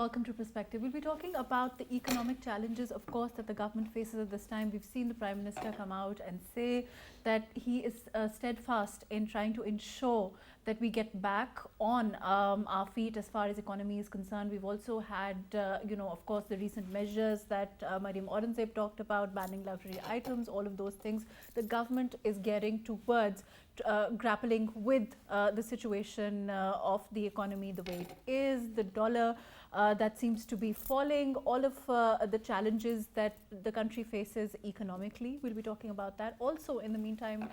welcome to Perspective. We'll be talking about the economic challenges, of course, that the government faces at this time. We've seen the Prime Minister come out and say that he is steadfast in trying to ensure that we get back on our feet as far as economy is concerned. We've also had, of course, the recent measures that Mariam Aurangzeb talked about, banning luxury items, all of those things. The government is getting towards grappling with the situation of the economy the way it is, the dollar that seems to be falling, all of the challenges that the country faces economically. We'll be talking about that. Also, in the meantime,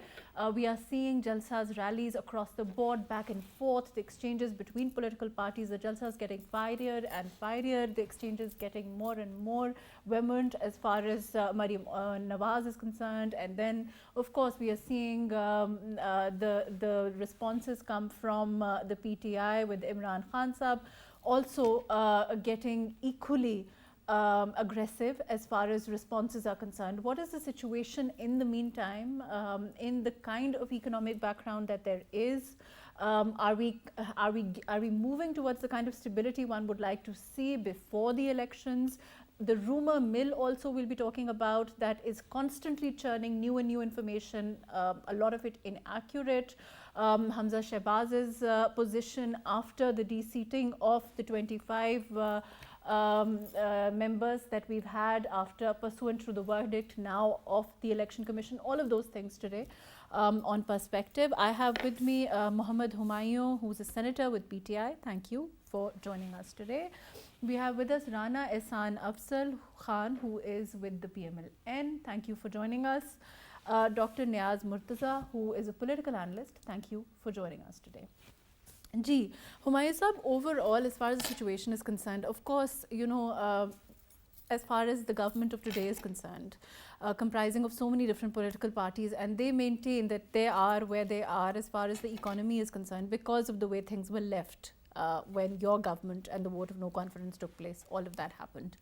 we are seeing Jalsas rallies across the board, back and forth, the exchanges between political parties, the Jalsas getting fierier and fierier, the exchanges getting more and more vehement as far as Mariam Nawaz is concerned. And then, of course, we are seeing the responses come from the PTI with Imran Khan Sahab also getting equally aggressive as far as responses are concerned. What is the situation in the meantime in the kind of economic background that there is? Are we moving towards the kind of stability one would like to see before the elections? The rumor mill also we'll be talking about that is constantly churning new and new information, a lot of it inaccurate. Hamza Shehbaz's position after the de-seating of the 25 members that we've had after pursuant to the verdict now of the Election Commission, all of those things today on Perspective. I have with me Mohammad Humayun, who's a senator with PTI. Thank you for joining us today. We have with us Rana Ehsan Afzal Khan, who is with the PMLN. Thank you for joining us. Dr. Niaz Murtaza, who is a political analyst. Thank you for joining us today. Ji, Humayun Sahab, overall, as far as the situation is concerned, of course, as far as the government of today is concerned, comprising of so many different political parties, and they maintain that they are where they are as far as the economy is concerned because of the way things were left when your government and the vote of no confidence took place. All of that happened.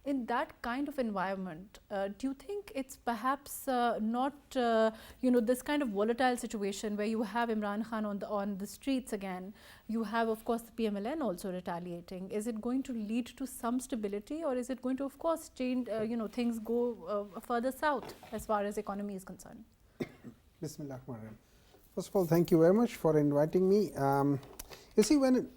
In that kind of environment, do you think it's perhaps not, this kind of volatile situation where you have Imran Khan on the streets again, you have, of course, the PMLN also retaliating. Is it going to lead to some stability, or is it going to, of course, change, things go further south as far as economy is concerned? Bismillah. First of all, thank you very much for inviting me. You see, when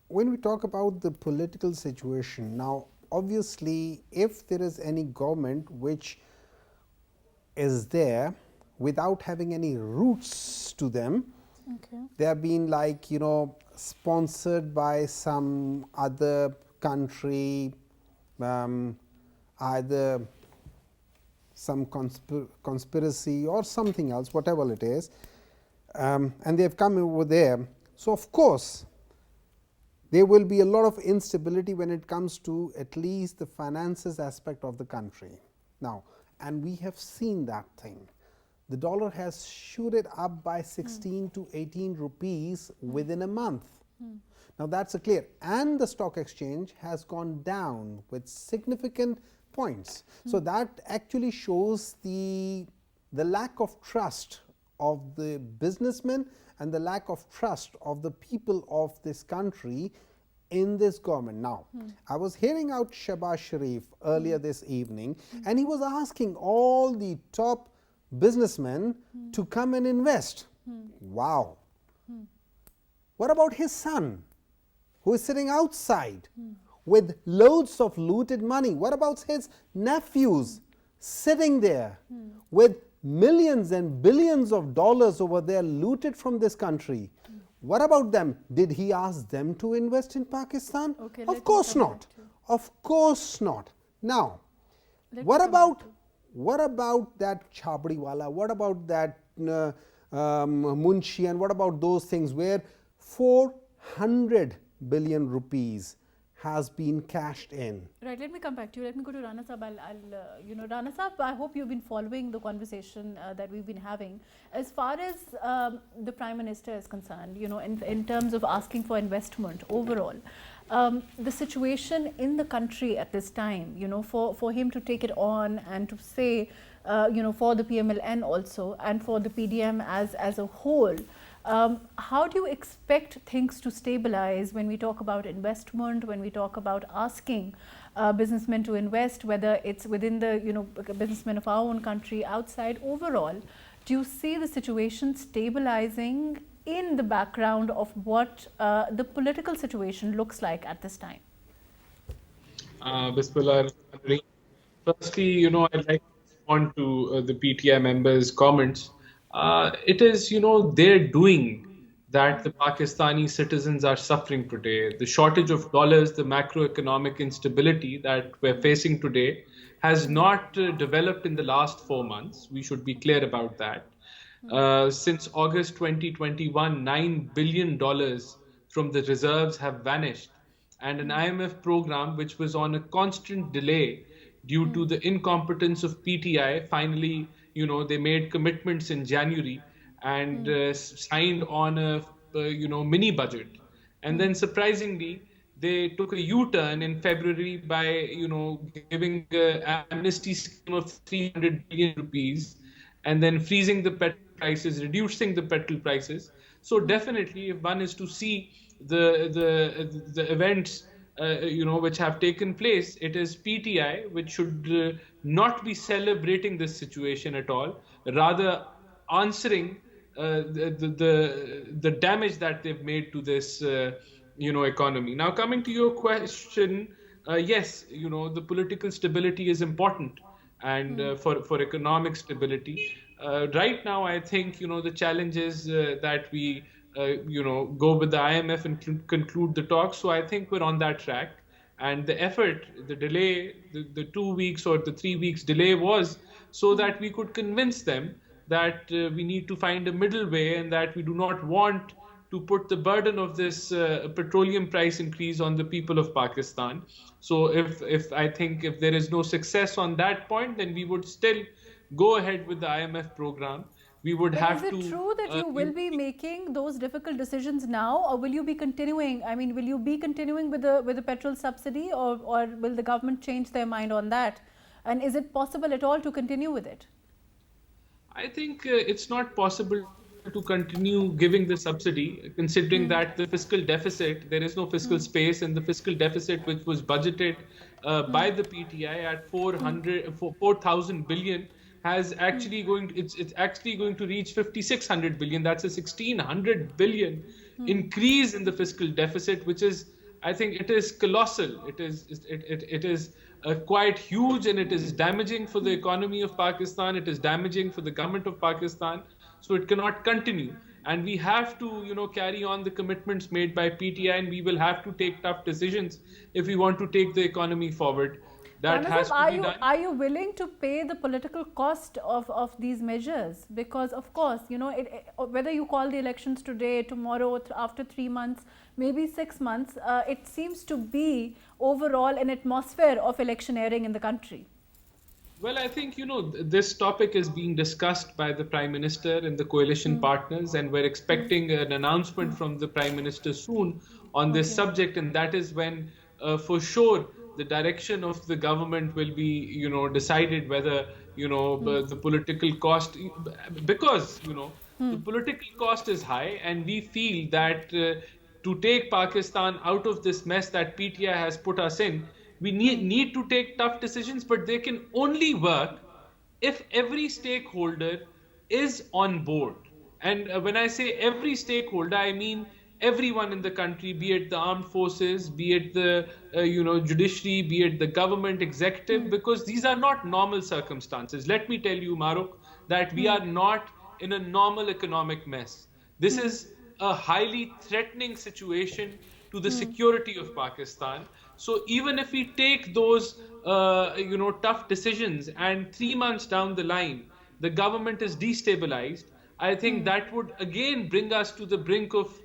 we talk about the political situation now, obviously, if there is any government which is there without having any roots to them, okay, they have been like, sponsored by some other country, either some conspiracy or something else, whatever it is, and they have come over there. So, of course, there will be a lot of instability when it comes to at least the finances aspect of the country. Now, and we have seen that thing. The dollar has shooted up by 16 to 18 rupees within a month. Now, that's a clear. And the stock exchange has gone down with significant points. So, that actually shows the lack of trust of the businessmen and the lack of trust of the people of this country in this government. Now, I was hearing out Shehbaz Sharif earlier this evening, and he was asking all the top businessmen to come and invest. Wow. What about his son, who is sitting outside with loads of looted money? What about his nephews sitting there with millions and billions of dollars over there looted from this country? What about them? Did he ask them to invest in Pakistan? Okay, of course not. Of course not. Now, what about that Chhabdiwala? What about that Munshi? And what about those things where 400 billion rupees has been cashed in? Right, let me come back to you. Let me go to Rana Sahab. Rana Sahab, I hope you've been following the conversation that we've been having. As far as the Prime Minister is concerned, in terms of asking for investment overall, the situation in the country at this time, for him to take it on and to say, for the PMLN also and for the PDM as a whole, How do you expect things to stabilize when we talk about investment, when we talk about asking businessmen to invest, whether it's within the businessmen of our own country, outside, overall? Do you see the situation stabilizing in the background of what the political situation looks like at this time? Bismillah. Firstly, I'd like to respond to the PTI members' comments. It is, their doing that the Pakistani citizens are suffering today. The shortage of dollars, the macroeconomic instability that we're facing today has not developed in the last 4 months. We should be clear about that. Since August 2021, $9 billion from the reserves have vanished, and an IMF program which was on a constant delay due to the incompetence of PTI. Finally, they made commitments in January and signed on a mini budget, and then surprisingly they took a U-turn in February by giving an amnesty scheme of 300 billion rupees and then freezing the petrol prices, reducing the petrol prices. So definitely, if one is to see the events which have taken place, it is PTI which should not be celebrating this situation at all, rather answering the damage that they've made to this economy. Now, coming to your question, yes, the political stability is important, and for economic stability. Right now, I think the challenge is that we go with the IMF and conclude the talks. So I think we're on that track. And the effort, the delay, the 2 weeks or the 3 weeks delay was so that we could convince them that we need to find a middle way and that we do not want to put the burden of this petroleum price increase on the people of Pakistan. So if I think if there is no success on that point, then we would still go ahead with the IMF program. We would But is have it to. true that you will be making those difficult decisions now, or will you be continuing? I mean, will you be continuing with the petrol subsidy, or will the government change their mind on that? And is it possible at all to continue with it? I think it's not possible to continue giving the subsidy, considering that the fiscal deficit, there is no fiscal space, and the fiscal deficit, which was budgeted by the PTI at 4,000 billion, has actually it's actually going to reach 5,600 billion. That's a 1,600 billion increase in the fiscal deficit, which is, I think, it is colossal. It is quite huge, and it is damaging for the economy of Pakistan. It is damaging for the government of Pakistan. So it cannot continue, and we have to carry on the commitments made by PTI, and we will have to take tough decisions if we want to take the economy forward. That has to be done. Are you willing to pay the political cost of these measures? Because of course, whether you call the elections today, tomorrow, after 3 months, maybe 6 months, it seems to be overall an atmosphere of electioneering in the country. Well, I think, this topic is being discussed by the Prime Minister and the coalition partners, and we're expecting an announcement from the Prime Minister soon on this subject, and that is when, for sure, the direction of the government will be, decided whether, the political cost, because, the political cost is high, and we feel that to take Pakistan out of this mess that PTI has put us in, we need to take tough decisions, but they can only work if every stakeholder is on board. And when I say every stakeholder, I mean everyone in the country, be it the armed forces, be it the judiciary, be it the government executive, because these are not normal circumstances. Let me tell you, Marukh, that we are not in a normal economic mess. This is a highly threatening situation to the security of Pakistan. So even if we take those tough decisions, and 3 months down the line the government is destabilized, I think that would again bring us to the brink of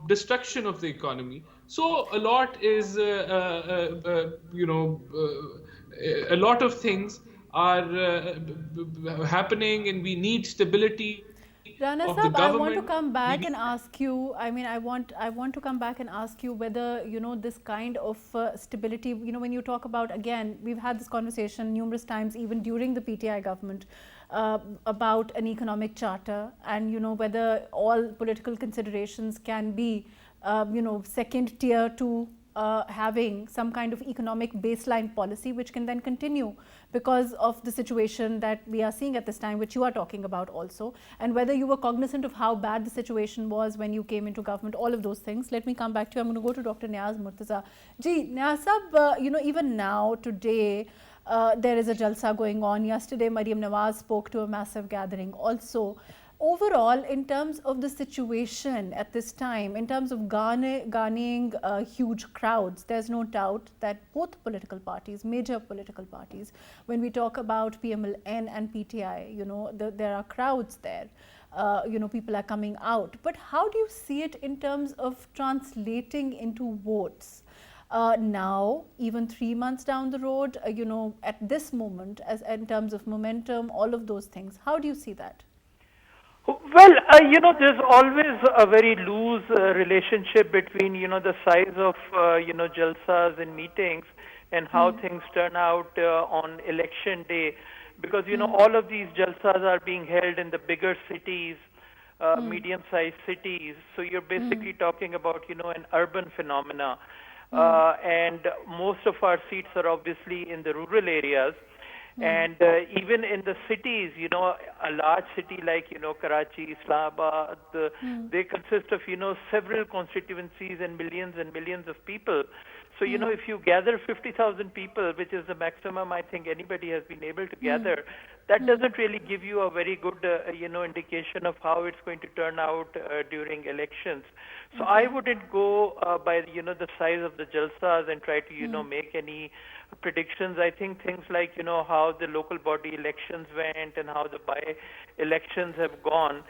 destruction of the economy. So a lot is a lot of things are happening, and we need stability. Rana of the Sahab, I want to government. come back and ask you. I mean, I want to come back and ask you whether this kind of stability. When you talk about, again, we've had this conversation numerous times, even during the PTI government, about an economic charter, and whether all political considerations can be, second tier to having some kind of economic baseline policy which can then continue because of the situation that we are seeing at this time, which you are talking about also, and whether you were cognizant of how bad the situation was when you came into government, all of those things. Let me come back to you. I'm going to go to Dr. Niaz Murtaza. Ji, Niaz Sahab, even now, today, there is a jalsa going on. Yesterday, Mariam Nawaz spoke to a massive gathering also. Overall, in terms of the situation at this time, in terms of garnering huge crowds, there's no doubt that both political parties, major political parties, when we talk about PMLN and PTI, there are crowds there. People are coming out. But how do you see it in terms of translating into votes? Now, even 3 months down the road, at this moment, as in terms of momentum, all of those things, how do you see that? Well, there's always a very loose relationship between, the size of, jalsas and meetings and how things turn out on election day. Because, all of these jalsas are being held in the bigger cities, medium-sized cities. So you're basically talking about, an urban phenomena. And most of our seats are obviously in the rural areas. And even in the cities, a large city like, Karachi, Islamabad, they consist of, several constituencies and millions of people. So, if you gather 50,000 people, which is the maximum I think anybody has been able to gather, that doesn't really give you a very good, indication of how it's going to turn out during elections. So I wouldn't go by, the size of the jalsas and try to, make any predictions. I think things like, how the local body elections went and how the by-elections have gone,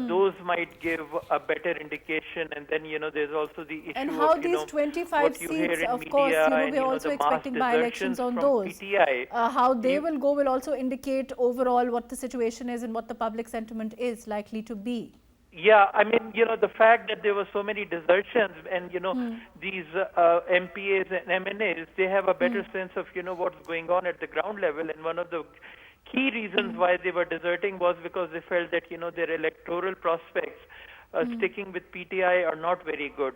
those might give a better indication. And then, there's also the issue and how of, these 25 seats, of course, we're also expecting by-elections on those. PTI. How they will go will also indicate overall what the situation is and what the public sentiment is likely to be. Yeah, I mean, the fact that there were so many desertions and, these MPAs and MNAs, they have a better sense of, what's going on at the ground level. And one of the key reasons why they were deserting was because they felt that, their electoral prospects sticking with PTI are not very good.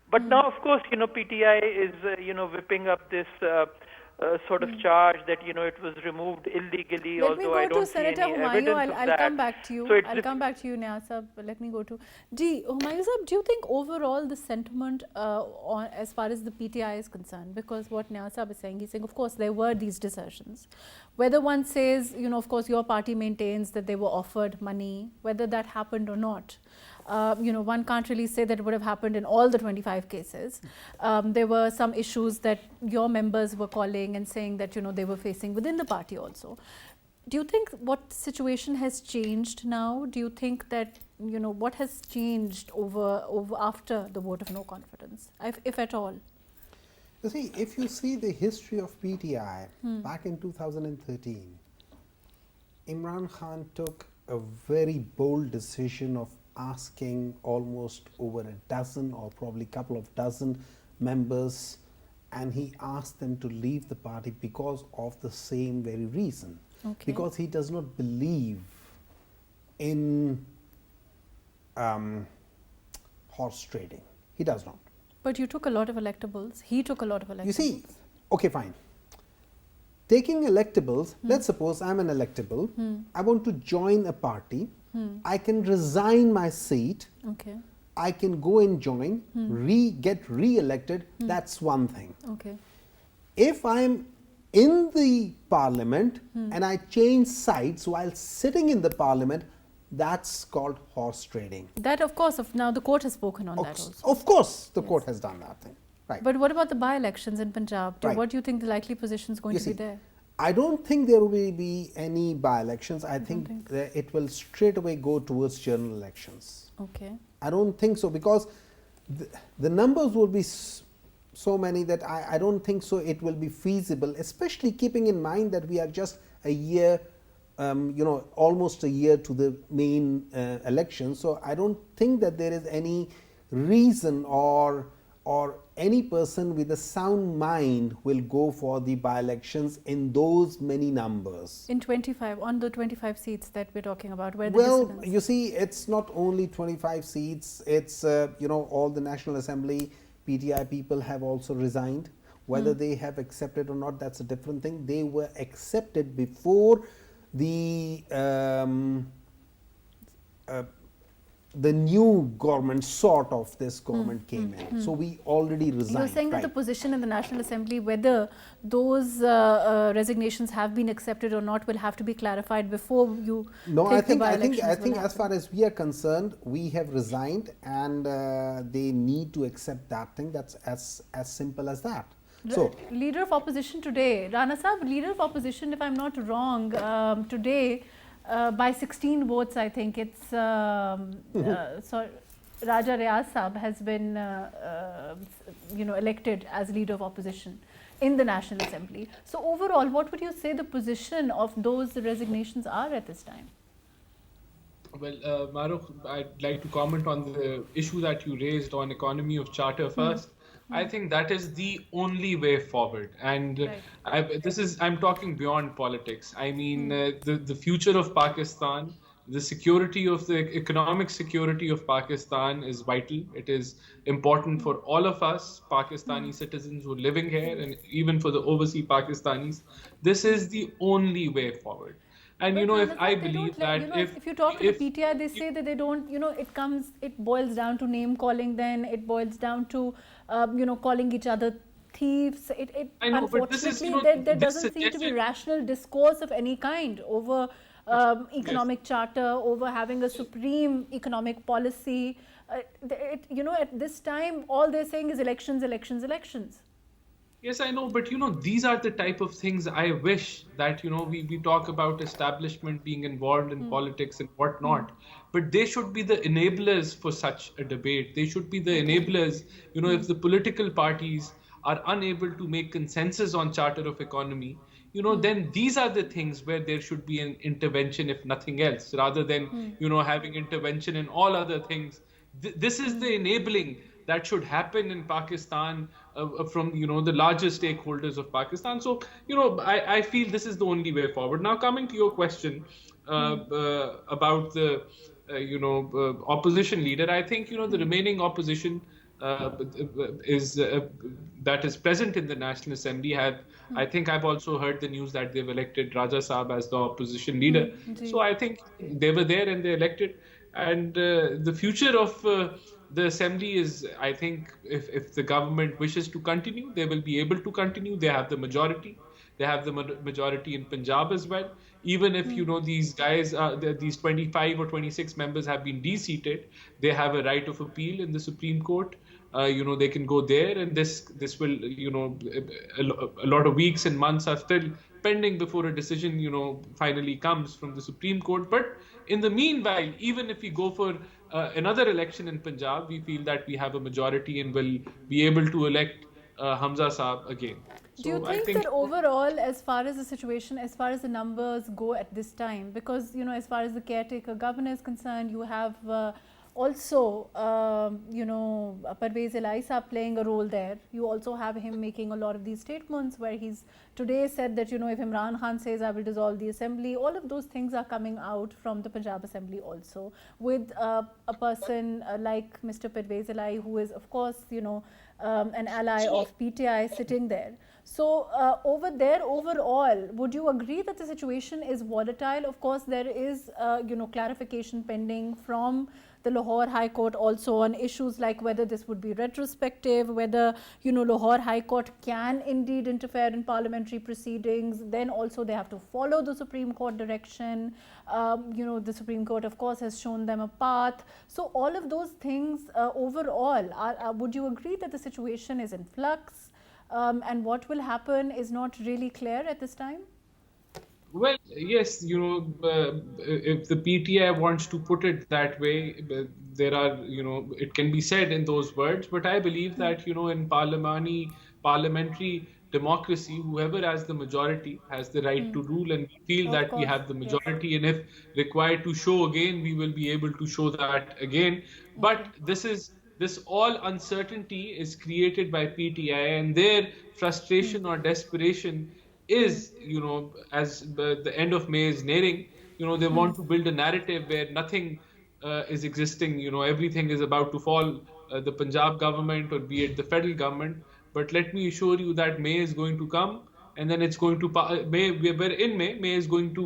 But now, of course, PTI is, whipping up this sort of charge that, it was removed illegally, although I don't see any evidence of that. I'll come back to you. So I'll come back to you, Niaz Sahab. Let me go to Humayun Sahab, do you think overall the sentiment as far as the PTI is concerned, because what Niaz Sahab is saying, he's saying, of course, there were these desertions. Whether one says, of course, your party maintains that they were offered money, whether that happened or not. One can't really say that it would have happened in all the 25 cases. There were some issues that your members were calling and saying that, they were facing within the party also. Do you think what situation has changed now? Do you think that, what has changed over after the vote of no confidence, if at all? You see, if you see the history of PTI back in 2013, Imran Khan took a very bold decision of asking almost over a dozen or probably couple of dozen members, and he asked them to leave the party because of the same very reason. Okay. Because he does not believe in horse trading. He does not. But you took a lot of electables. He took a lot of electables. You see, okay, fine. Taking electables, let's suppose I'm an electable. I want to join a party. I can resign my seat. Okay. I can go and join, get re-elected. That's one thing. Okay. If I'm in the parliament and I change sides while sitting in the parliament, that's called horse trading. That, of course, now the court has spoken on that also. Of course, the court has done that thing. Right. But what about the by-elections in Punjab? Right. What do you think the likely position is going to be there? I don't think there will be any by-elections. I think that it will straight away go towards general elections. Okay. I don't think so, because the numbers will be so many that I don't think so it will be feasible, especially keeping in mind that we are just a year almost a year to the main election. So I don't think that there is any reason or any person with a sound mind will go for the by-elections in those many numbers. In 25, on the 25 seats that we're talking about, where the Well, dissidents. you see, it's not only 25 seats, it's, all the National Assembly, PTI people have also resigned. Whether they have accepted or not, that's a different thing. They were accepted before the new government, sort of this government came in. So we already resigned. You're saying that the position in the National Assembly, whether those resignations have been accepted or not, will have to be clarified before you No, think I think the I think by-elections I think will as far as we are concerned, we have resigned, and they need to accept that thing. That's as simple as that. So, Leader of Opposition today, Rana Sahib, Leader of Opposition, if I'm not wrong, today by 16 votes, I think it's so Raja Riaz Sahib has been elected as Leader of Opposition in the National Assembly. So overall, what would you say the position of those resignations are at this time? Well, Marukh, I'd like to comment on the issue that you raised on economy of charter first. I think that is the only way forward, and Right. I'm talking beyond politics. I mean, the future of Pakistan, the security of the economic security of Pakistan is vital. It is important for all of us Pakistani citizens who are living here, and even for the overseas Pakistanis. This is the only way forward. And But if Rana I Sahib, they believe don't let, that if you talk to the if PTI, they say that they don't, it boils down to name calling, then it boils down to, calling each other thieves. I know, but this is, Unfortunately, there this doesn't seem to be suggested. rational discourse of any kind over Yes. economic charter, over having a supreme economic policy. At this time, all they're saying is elections, elections, elections. Yes, I know, but these are the type of things I wish that, we talk about establishment being involved in politics and whatnot, but they should be the enablers for such a debate. They should be the enablers, if the political parties are unable to make consensus on charter of economy, then these are the things where there should be an intervention, if nothing else, rather than, having intervention in all other things. This is the enabling that should happen in Pakistan from the larger stakeholders of Pakistan. So I feel this is the only way forward. Now coming to your question about the opposition leader, I think the remaining opposition is that is present in the National Assembly have. I think I've also heard the news that they've elected Raja Saab as the opposition leader. So I think they were there and they elected. And the future of the assembly is, I think, if the government wishes to continue, they will be able to continue. They have the majority. They have the majority in Punjab as well. Even if these guys, these 25 or 26 members have been de-seated, they have a right of appeal in the Supreme Court. They can go there, and this will a lot of weeks and months are still pending before a decision finally comes from the Supreme Court. But in the meanwhile, even if we go for another election in Punjab, we feel that we have a majority and will be able to elect Hamza Saab again. Do you So I think think that overall, as far as the situation, as far as the numbers go at this time, because as far as the caretaker governor is concerned, you have also Parvez Elahi Saab playing a role there. You also have him making a lot of these statements where he's today said that if Imran Khan says I will dissolve the assembly, all of those things are coming out from the Punjab Assembly also, with a person like Mr. Parvez Elahi, who is of course an ally of PTI sitting there. So over there, overall, would you agree that the situation is volatile? Of course, there is clarification pending from the Lahore High Court also on issues like whether this would be retrospective, whether Lahore High Court can indeed interfere in parliamentary proceedings. Then also they have to follow the Supreme Court direction. The Supreme Court, of course, has shown them a path. So all of those things overall, would you agree that the situation is in flux? And what will happen is not really clear at this time? Well, yes, if the PTI wants to put it that way, there are, it can be said in those words, but I believe that, in parliamentary democracy, whoever has the majority has the right to rule, and we feel Of that we course, have the yes. majority, and if required to show again, we will be able to show that again. But Okay. this all uncertainty is created by PTI, and their frustration or desperation is, as the end of May is nearing, they want to build a narrative where nothing is existing, everything is about to fall, the Punjab government or be it the federal government. But let me assure you that May is going to come, and then it's going to we're in May is going to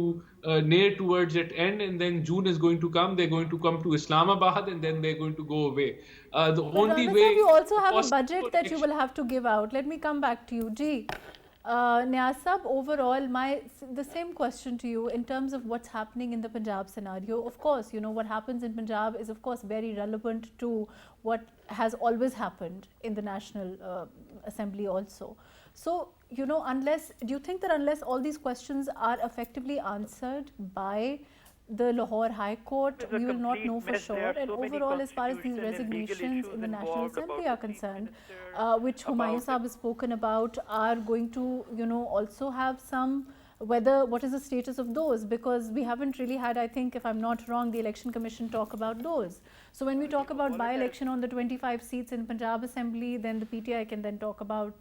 near towards its end, and then June is going to come. They're going to come to Islamabad, and then they're going to go away. The But only Rana Sahib, way you also have a possible budget that you election. will have to give out. Let me come back to you. Ji, Niaz Sahib, overall, the same question to you in terms of what's happening in the Punjab scenario. Of course, what happens in Punjab is, of course, very relevant to what has always happened in the National Assembly also. So, do you think that unless all these questions are effectively answered by the Lahore High Court, we will not know for sure? And overall, as far as these resignations in the National Assembly are concerned, which Humayun Sahib has spoken about, are going to, also have some, what is the status of those? Because we haven't really had, I think, if I'm not wrong, the Election Commission talk about those. So when we talk about by-election on the 25 seats in Punjab Assembly, then the PTI can then talk about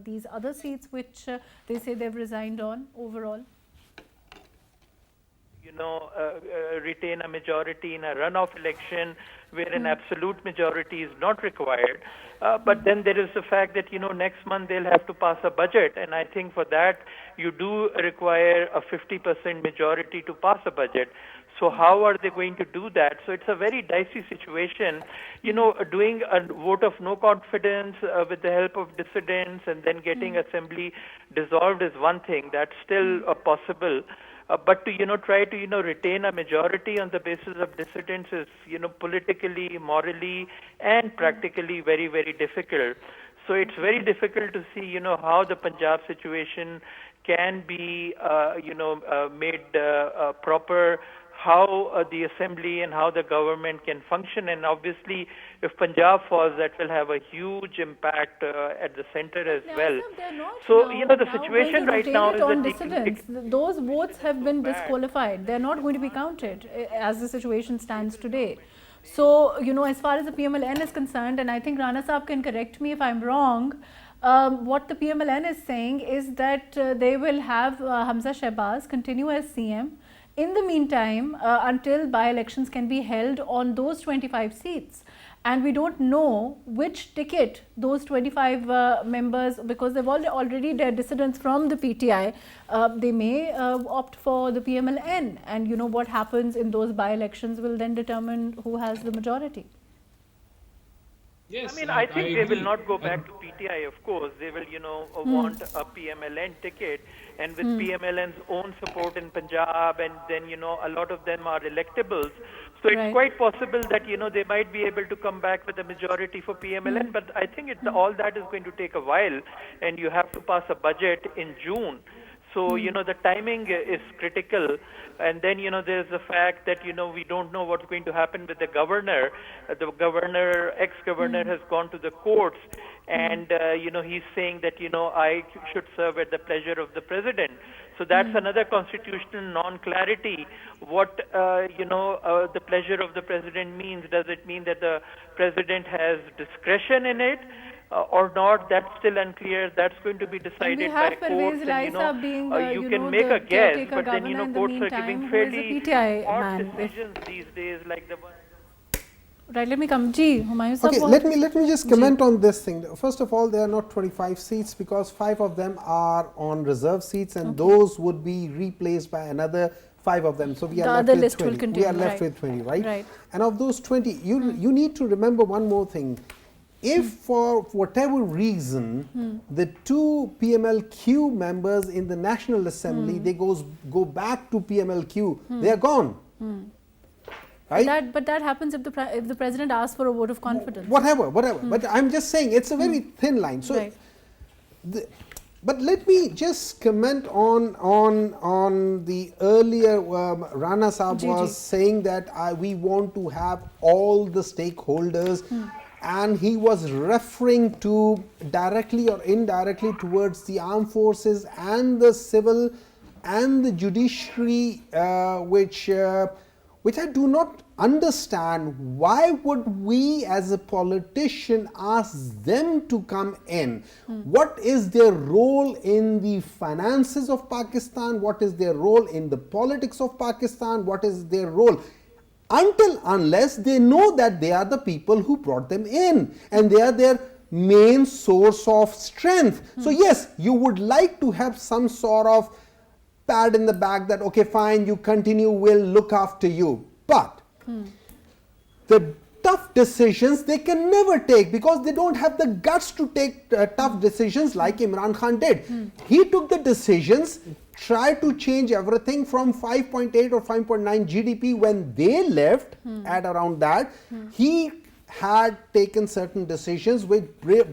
these other seats which they say they've resigned on overall. Retain a majority in a runoff election where an absolute majority is not required. But then there is the fact that, next month they'll have to pass a budget. And I think for that, you do require a 50% majority to pass a budget. So how are they going to do that? So it's a very dicey situation. Doing a vote of no confidence with the help of dissidents and then getting assembly dissolved is one thing. That's still possible. But to try to retain a majority on the basis of dissidents is politically, morally, and practically very, very difficult. So it's very difficult to see how the Punjab situation can be made proper, how the assembly and how the government can function. And obviously, if Punjab falls, that will have a huge impact at the center as well. So, the situation right now is that dissidents. Those votes have been disqualified. They're not going to be counted as the situation stands today. So, as far as the PMLN is concerned, and I think Rana Saab can correct me if I'm wrong, what the PMLN is saying is that they will have Hamza Shehbaz continue as CM. In the meantime, until by-elections can be held on those 25 seats. And we don't know which ticket those 25 members, because they've already dissidents from the PTI, they may opt for the PMLN. And what happens in those by-elections will then determine who has the majority. Yes, I think they will not go back to PTI, of course. They will, want a PMLN ticket. And with PMLN's own support in Punjab, and then, a lot of them are electables. So it's quite possible that, they might be able to come back with a majority for PMLN. But I think all that is going to take a while. And you have to pass a budget in June. So, the timing is critical. And then, there's the fact that, we don't know what's going to happen with the governor. The governor, ex-governor has gone to the courts. And, he's saying that, I should serve at the pleasure of the president. So that's another constitutional non-clarity. What, the pleasure of the president means. Does it mean that the president has discretion in it? Or not, that's still unclear. That's going to be decided by courts. And, you can make a guess, but then courts are giving fairly odd decisions these days, like the one. Right, let me come. Ji, Humayun Sahib. Okay, let me just comment on this thing. First of all, there are not 25 seats because 5 of them are on reserve seats, and those would be replaced by another 5 of them. So we are left with 20. We are left with 20, right? And of those 20, you need to remember one more thing. If for whatever reason the 2 PMLQ members in the National Assembly they go back to PMLQ, they are gone. Right? But that happens if the president asks for a vote of confidence. Whatever. But I'm just saying it's a very thin line. So, but let me just comment on the earlier Rana Saab was saying that we want to have all the stakeholders and he was referring to directly or indirectly towards the armed forces and the civil and the judiciary, which I do not understand. Why would we as a politician ask them to come in? What is their role in the finances of Pakistan? What is their role in the politics of Pakistan? What is their role? Unless they know that they are the people who brought them in and they are their main source of strength. So yes, you would like to have some sort of pat in the back that, okay, fine, you continue, we'll look after you. But the tough decisions they can never take because they don't have the guts to take tough decisions like Imran Khan did. He took the decisions, tried to change everything from 5.8 or 5.9 GDP when they left at around that. He had taken certain decisions which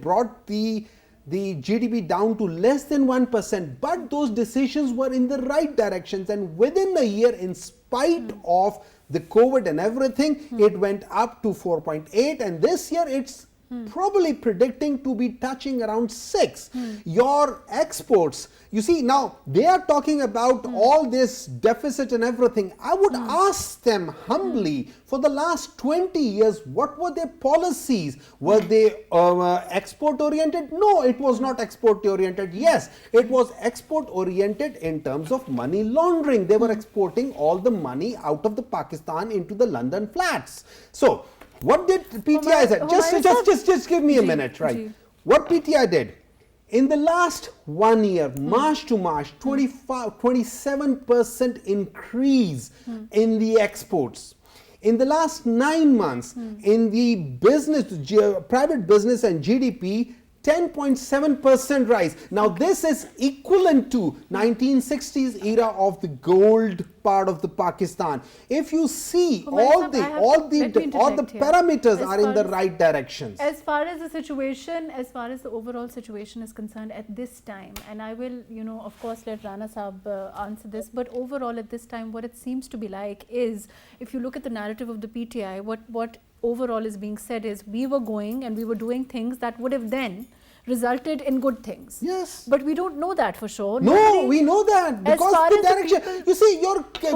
brought the GDP down to less than 1%, but those decisions were in the right directions, and within a year, in spite of the COVID and everything, it went up to 4.8, and this year it's probably predicting to be touching around 6. Your exports, you see, now they are talking about all this deficit and everything. I would ask them humbly, for the last 20 years, what were their policies? Were they export oriented? No, it was not export oriented. Yes, it was export oriented in terms of money laundering. They were exporting all the money out of the Pakistan into the London flats. So what did PTI say? Just give me a minute, right? What PTI did in the last 1 year, March to March, 27% increase in the exports. In the last 9 months, in the business, private business and GDP, 10.7% rise. Now this is equivalent to 1960s era of the gold part of the Pakistan. If you see all the parameters are in the right directions. As far as the situation, as far as the overall situation is concerned at this time, and I will, of course, let Rana Saab answer this, but overall at this time, what it seems to be like is, if you look at the narrative of the PTI, what overall is being said is, we were going and we were doing things that would have then resulted in good things. Yes. But we don't know that for sure. No, we know that because the direction, you see, your key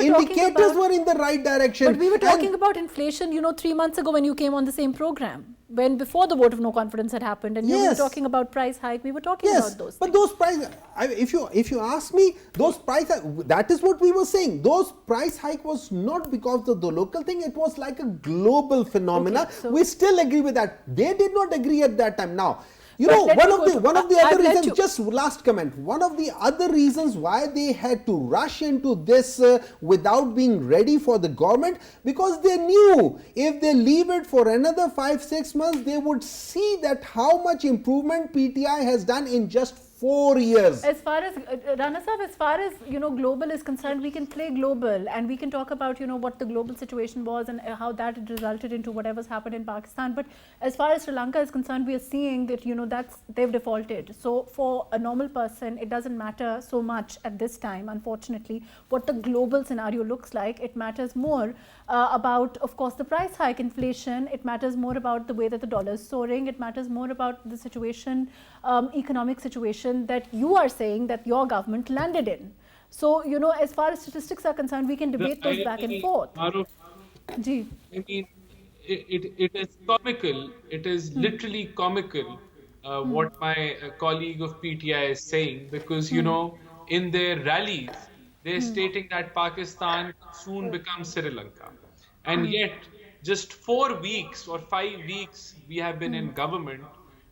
indicators were in the right direction. But we were talking about inflation, 3 months ago when you came on the same program, when before the vote of no confidence had happened, and you were talking about price hike, we were talking about those but things. Those price, if you ask me, those price, that is what we were saying. Those price hike was not because of the local thing, it was like a global phenomena. Okay, so we still agree with that. They did not agree at that time. Now, one of the other reasons, just last comment, one of the other reasons why they had to rush into this without being ready for the government, because they knew if they leave it for another 5-6 months, they would see that how much improvement PTI has done in just 4 years. As far as Rana Saab, as far as global is concerned, we can play global and we can talk about what the global situation was and how that resulted into whatever's happened in Pakistan. But as far as Sri Lanka is concerned, we are seeing that they've defaulted. So for a normal person, it doesn't matter so much at this time, unfortunately, what the global scenario looks like. It matters more about, of course, the price hike, inflation. It matters more about the way that the dollar is soaring. It matters more about the situation, economic situation that you are saying that your government landed in. So, as far as statistics are concerned, we can debate those back and forth. MARUKH, Ji. I mean, it is comical. It is literally comical what my colleague of PTI is saying, because, in their rallies, they're stating that Pakistan soon becomes Sri Lanka. And yet, just 4 weeks or 5 weeks we have been in government.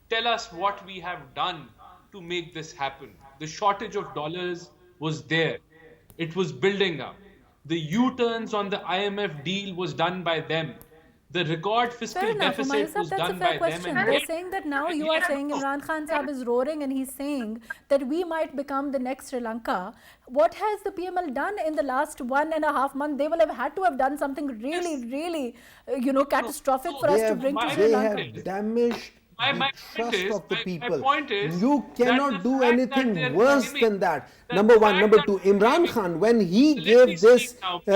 Tell us what we have done to make this happen. The shortage of dollars was there. It was building up. The U-turns on the IMF deal was done by them. The record fiscal deficit was done by them. And they're saying that now you are saying Imran Khan Saab is roaring and he's saying that we might become the next Sri Lanka. What has the PML done in the last 1.5 months? They will have had to have done something really, really, catastrophic for us to bring to Sri Lanka. They have damaged the point trust is, of the my people. point is You that the cannot do fact that anything they're worse claiming, than that. that the Number one. fact Number that two, they're Imran claiming, Khan, when he let me gave speak this now, please.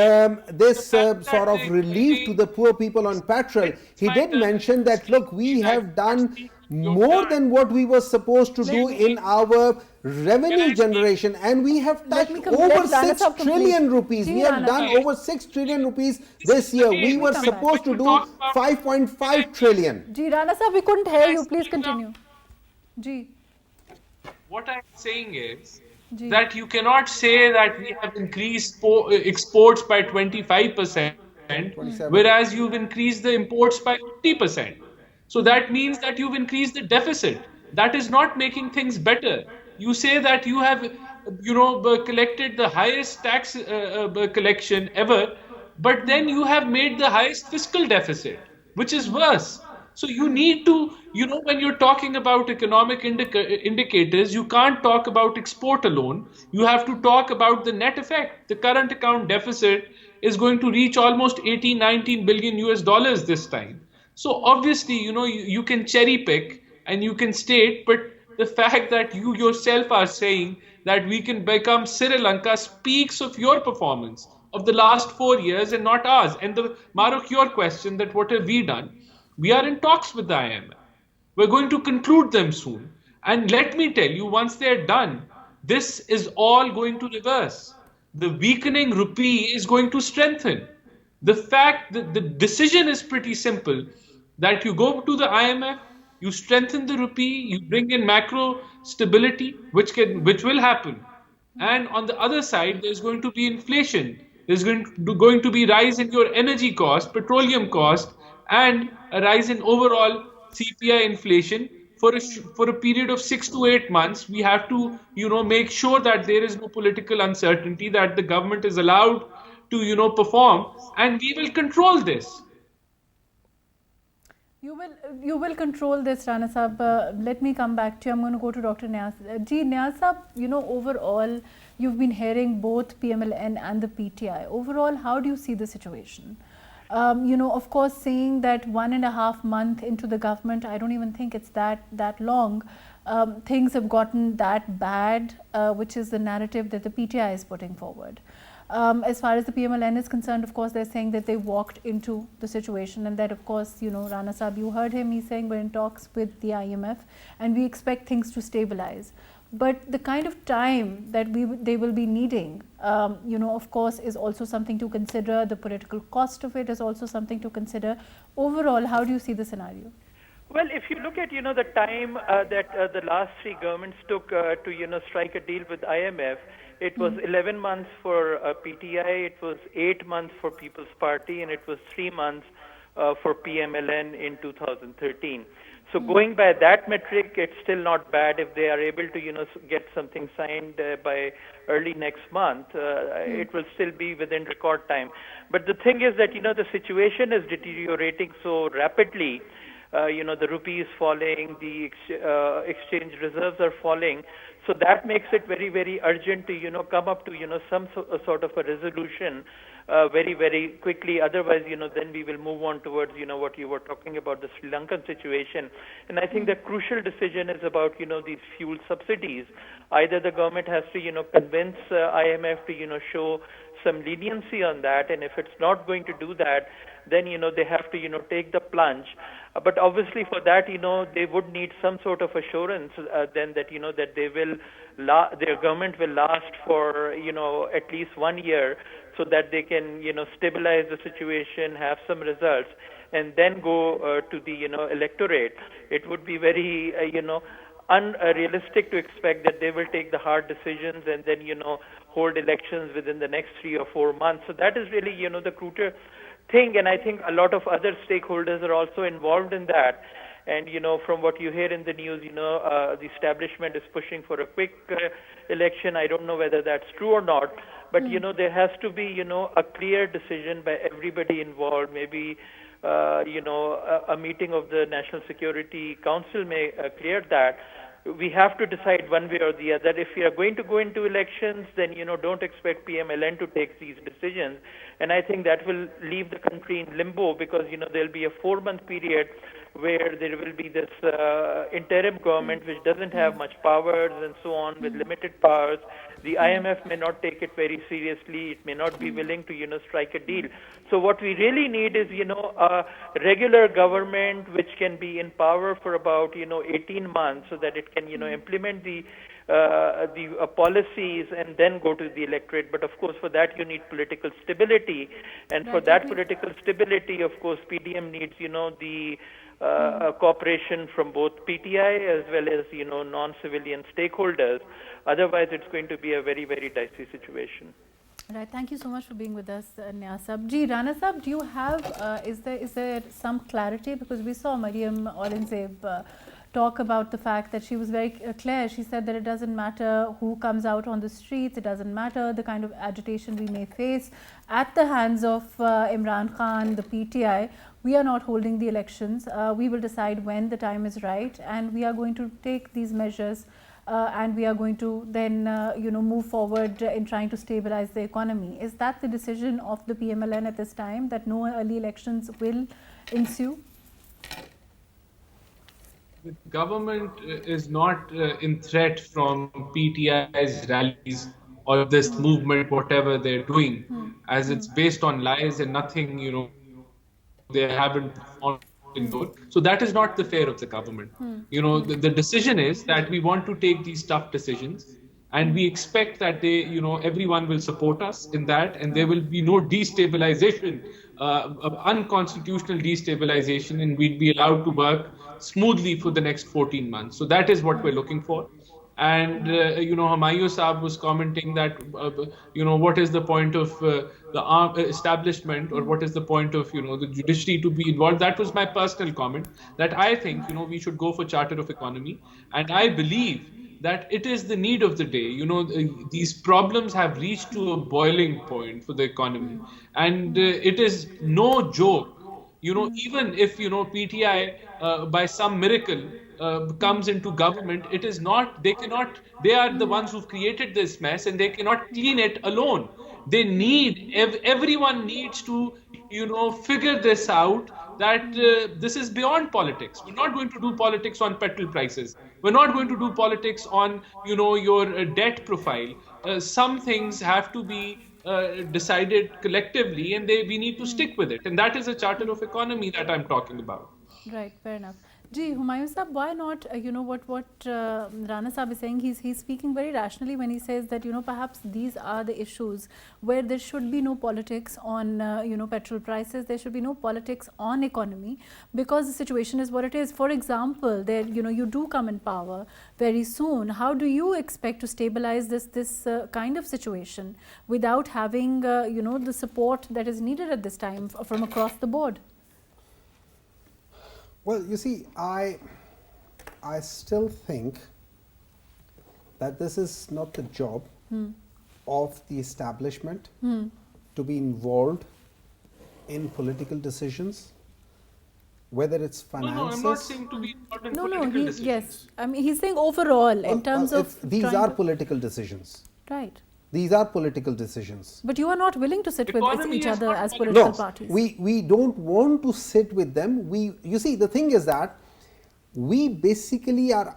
The fact sort that of they're relief to claiming, the poor people on petrol, it's he my did turn mention to that, speak, look, we please. have I'm not done speaking, you're more done. than what we were supposed to do Let in me our Can revenue I speak? generation, and we have let touched me over let Rana 6 Sahab complete. trillion rupees. We Ji have Rana done Sahab. over 6 trillion rupees This this is year. We again, Let me were come back. supposed when to you do talk about, can I 5.5 please, trillion. Ji Rana Sahab, we couldn't can hear I you. Please speak now? continue. Ji, What I'm saying is ji. that you cannot say that we have increased exports by 25%, 27. whereas you've increased the imports by 50%. So that means that you've increased the deficit. That is not making things better. You say that you have, collected the highest tax collection ever, but then you have made the highest fiscal deficit, which is worse. So you need to, when you're talking about economic indicators, you can't talk about export alone. You have to talk about the net effect. The current account deficit is going to reach almost 18, 19 billion US dollars this time. So obviously, you can cherry pick and you can state, but the fact that you yourself are saying that we can become Sri Lanka speaks of your performance of the last 4 years and not ours. And the Maruk, your question that what have we done? We are in talks with the IMF. We're going to conclude them soon. And let me tell you, once they're done, this is all going to reverse. The weakening rupee is going to strengthen. The fact that the decision is pretty simple that you go to the IMF, you strengthen the rupee, you bring in macro stability, which will happen. And on the other side, there's going to be inflation. There's going to be rise in your energy cost, petroleum cost, and a rise in overall CPI inflation for a period of 6 to 8 months. We have to, make sure that there is no political uncertainty, that the government is allowed to, perform, and we will control this. You will control this, Rana Sahab. Let me come back to you. I'm going to go to Dr. Niaz. Niaz Sahab, overall, you've been hearing both PMLN and the PTI. Overall, how do you see the situation? Of course, saying that 1.5 months into the government, I don't even think it's that long. Things have gotten that bad, which is the narrative that the PTI is putting forward. As far as the PMLN is concerned, of course, they're saying that they walked into the situation, and that, of course, Rana Sahab, you heard him, he's saying we're in talks with the IMF and we expect things to stabilize. But the kind of time that they will be needing, of course, is also something to consider. The political cost of it is also something to consider. Overall, how do you see the scenario? Well, if you look at the time that the last three governments took to strike a deal with IMF, it was 11 months for PTI, it was 8 months for People's Party, and it was 3 months for PMLN in 2013. So going by that metric, it's still not bad. If they are able to get something signed by early next month, it will still be within record time. But the thing is that the situation is deteriorating so rapidly. The rupee is falling, the exchange reserves are falling. So that makes it very, very urgent to, come up to, some sort of a resolution very, very quickly. Otherwise, then we will move on towards, what you were talking about, the Sri Lankan situation. And I think the crucial decision is about, these fuel subsidies. Either the government has to, convince IMF to, show some leniency on that. And if it's not going to do that, then, they have to, take the plunge. But obviously for that, they would need some sort of assurance then that, that they will, their government will last for, at least 1 year so that they can, stabilize the situation, have some results, and then go to the, electorate. It would be very, unrealistic to expect that they will take the hard decisions and then, hold elections within the next 3 or 4 months. So that is really, the crucial thing, and I think a lot of other stakeholders are also involved in that. And from what you hear in the news, the establishment is pushing for a quick election. I don't know whether that's true or not, but there has to be a clear decision by everybody involved. Maybe a meeting of the National Security Council may clear that. We have to decide one way or the other. If we are going to go into elections, then don't expect PMLN to take these decisions. And I think that will leave the country in limbo because there'll be a 4-month period where there will be this interim government which doesn't have much powers and so on, with limited powers. The IMF may not take it very seriously. It may not be willing to, strike a deal. So what we really need is, a regular government which can be in power for about, 18 months, so that it can, implement the policies and then go to the electorate. But of course, for that you need political stability, and for that political stability, of course, PDM needs, the cooperation from both PTI as well as, non-civilian stakeholders. Otherwise, it's going to be a very, very dicey situation. Right. Thank you so much for being with us, Nyasab. Ji, Rana Sab, do you have, is there some clarity? Because we saw Mariam Aurangzeb talk about the fact that she was very clear. She said that it doesn't matter who comes out on the streets, it doesn't matter the kind of agitation we may face at the hands of Imran Khan, the PTI. We are not holding the elections. We will decide when the time is right, and we are going to take these measures and we are going to then move forward in trying to stabilize the economy. Is that the decision of the PMLN at this time, that no early elections will ensue? The government is not in threat from PTI's rallies or this movement, whatever they're doing, as it's based on lies and nothing, they haven't found in those. So that is not the fare of the government. The decision is that we want to take these tough decisions, and we expect that they, everyone will support us in that, and there will be no destabilization, unconstitutional destabilization, and we'll be allowed to work smoothly for the next 14 months. So that is what we're looking for. And, Humayun Saab was commenting that, what is the point of the establishment, or what is the point of, the judiciary to be involved? That was my personal comment, that I think, we should go for Charter of Economy. And I believe that it is the need of the day. These problems have reached to a boiling point for the economy. And it is no joke. Even if, PTI, by some miracle, comes into government, it is not, they are the ones who've created this mess, and they cannot clean it alone. They need, everyone needs to, figure this out, that this is beyond politics. We're not going to do politics on petrol prices. We're not going to do politics on, your debt profile. Some things have to be decided collectively, and we need to stick with it. And that is a Charter of Economy that I'm talking about. Right, fair enough. Ji, Humayun Saab, why not, what Rana Saab is saying, he's speaking very rationally when he says that, perhaps these are the issues where there should be no politics on, petrol prices, there should be no politics on economy, because the situation is what it is. For example, there, you do come in power very soon. How do you expect to stabilize this kind of situation without having, the support that is needed at this time from across the board? Well, you see, I still think that this is not the job of the establishment to be involved in political decisions, whether it's finances. No, I'm not saying to be involved in political decisions. Yes. I mean, he's saying overall, in terms of these are political decisions. Right. These are political decisions. But you are not willing to sit with each other as political parties. We don't want to sit with them. You see, the thing is that we basically are,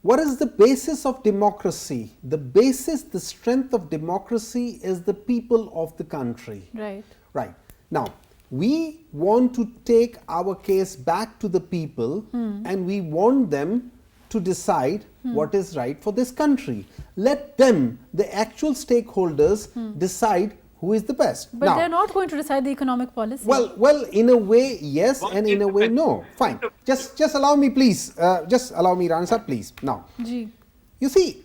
what is the basis of democracy? The basis, the strength of democracy is the people of the country. Right. Right. Now, we want to take our case back to the people, and we want them to decide what is right for this country. Let them, the actual stakeholders, decide who is the best. But now, they're not going to decide the economic policy. Well, in a way, yes, and in a way, no. Fine. Just allow me, please. Just allow me, Ransa, please. Now, you see,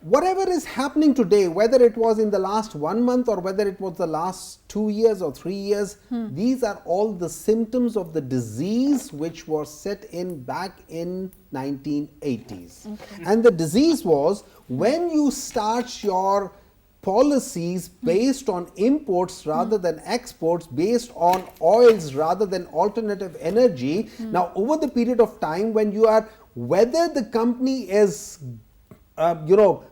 whatever is happening today, whether it was in the last 1 month or whether it was the last 2 years or 3 years, these are all the symptoms of the disease which was set in back in 1980s. Okay. And the disease was, when you start your policies based on imports rather than exports, based on oils rather than alternative energy. Now, over the period of time when you are, whether the company is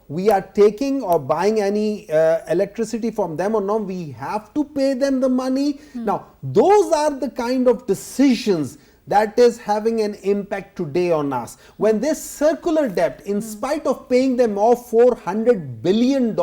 we are taking or buying any electricity from them or not, we have to pay them the money. Now, those are the kind of decisions that is having an impact today on us. When this circular debt, in spite of paying them off $400 billion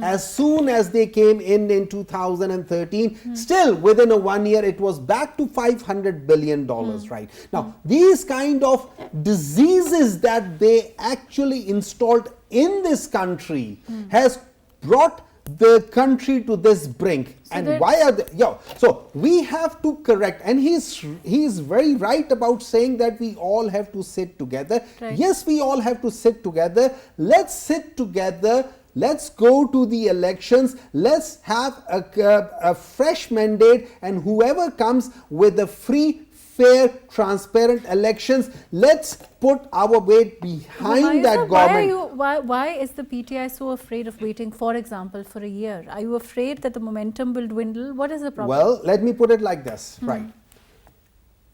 as soon as they came in 2013, still within a 1 year it was back to $500 billion, right? Now, these kind of diseases that they actually installed in this country has brought the country to this brink. So and why are they, so we have to correct, and he's very right about saying that we all have to sit together. Right. Yes, we all have to sit together. Let's sit together. Let's go to the elections. Let's have a fresh mandate, and whoever comes with a free, fair, transparent elections, let's put our weight behind that government. Why is the PTI so afraid of waiting, for example, for a year? Are you afraid that the momentum will dwindle? What is the problem? Well, let me put it like this, right?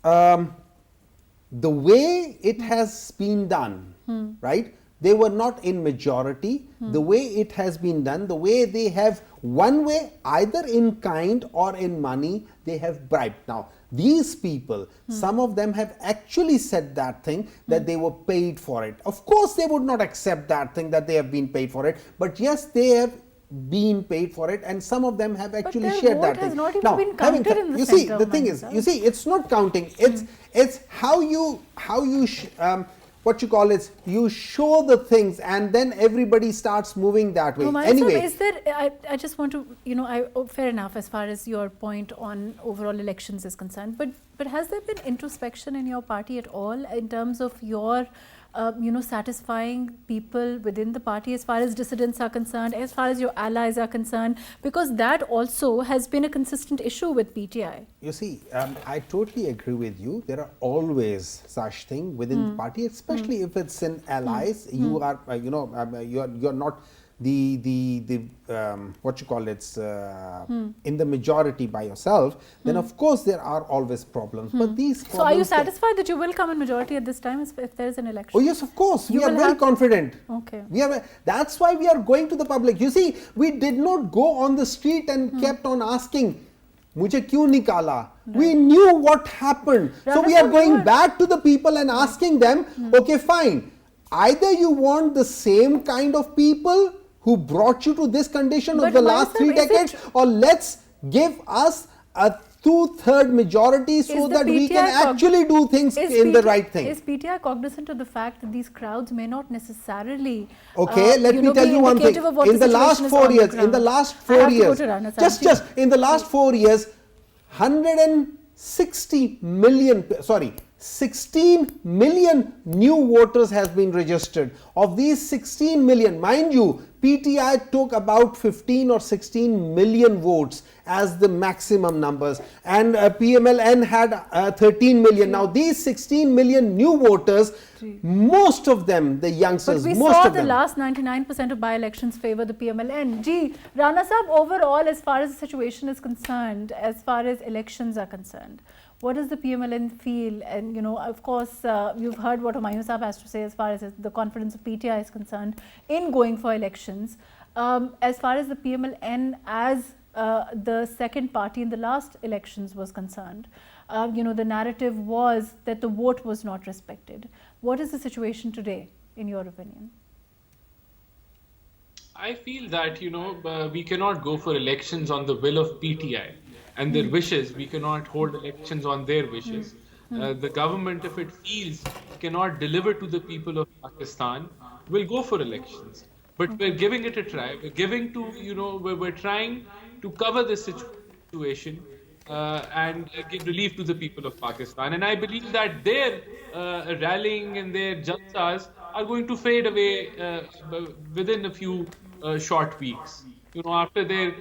The way it has been done, right? They were not in majority. The way it has been done, the way they have, one way, either in kind or in money, they have bribed. Now, these people, some of them have actually said that thing, that they were paid for it. Of course, they would not accept that thing, that they have been paid for it. But yes, they have been paid for it, and some of them have actually shared that thing. But their vote has not even been counted in the center. You see, the thing is, you see, it's not counting. It's how you what you call it, you show the things and then everybody starts moving that way. Anyway, is there, I just want to, fair enough as far as your point on overall elections is concerned, but has there been introspection in your party at all in terms of your satisfying people within the party as far as dissidents are concerned, as far as your allies are concerned, because that also has been a consistent issue with PTI. You see, I totally agree with you. There are always such thing within the party, especially if it's in allies. You are, you're not the what you call it, in the majority by yourself, then of course there are always problems. But these problems. So are you satisfied that you will come in majority at this time if there is an election? Oh yes, of course. We are very confident. Okay. That's why we are going to the public. You see, we did not go on the street and kept on asking, "Mujhe kyun nikala?" We knew what happened. So we are going back to the people and asking them, okay, fine. Either you want the same kind of people who brought you to this condition of the last 3 decades, or let's give us a 2/3 majority so that we can actually do things in the right thing. Is PTI cognizant of the fact that these crowds may not necessarily let me tell you one thing. In the last 4 years, just in the last 4 years, 160 million, 16 million new voters has been registered. Of these 16 million, mind you, PTI took about 15 or 16 million votes as the maximum numbers, and PMLN had 13 million. Now these 16 million new voters, most of them, the youngsters, but we most saw of them. The last 99% of by-elections favor the PMLN. Rana Sahab, overall, as far as the situation is concerned, as far as elections are concerned, what does the PMLN feel? And of course, you've heard what Humayun Sahab has to say as far as the confidence of PTI is concerned in going for elections. As far as the PMLN as the second party in the last elections was concerned, the narrative was that the vote was not respected. What is the situation today, in your opinion? I feel that, we cannot go for elections on the will of PTI and their wishes. We cannot hold elections on their wishes. The government, if it feels cannot deliver to the people of Pakistan, will go for elections. But we're giving it a try. We're giving to, we're trying to cover this situation and give relief to the people of Pakistan. And I believe that their rallying and their jalsas are going to fade away within a few short weeks. After their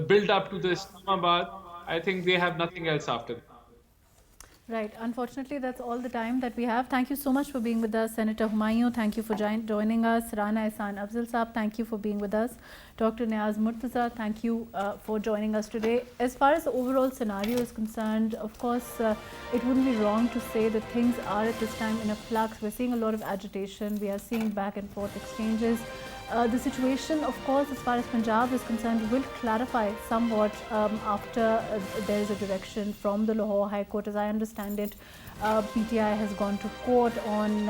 build up to the Islamabad, I think they have nothing else after that. Right. Unfortunately, that's all the time that we have. Thank you so much for being with us, Senator Humayun. Thank you for joining us. Rana Ehsan Afzal Saab, thank you for being with us. Dr. Niaz Murtaza, thank you for joining us today. As far as the overall scenario is concerned, of course, it wouldn't be wrong to say that things are at this time in a flux. We're seeing a lot of agitation. We are seeing back and forth exchanges. The situation, of course, as far as Punjab is concerned, will clarify somewhat after there is a direction from the Lahore High Court. As I understand it, PTI has gone to court on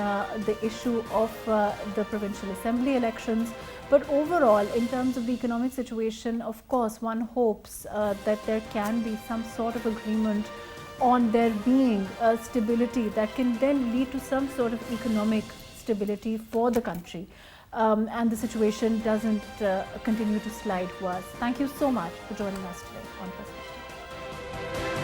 the issue of the provincial assembly elections. But overall, in terms of the economic situation, of course, one hopes that there can be some sort of agreement on there being stability that can then lead to some sort of economic stability for the country. And the situation doesn't continue to slide worse. Thank you so much for joining us today on Perspective.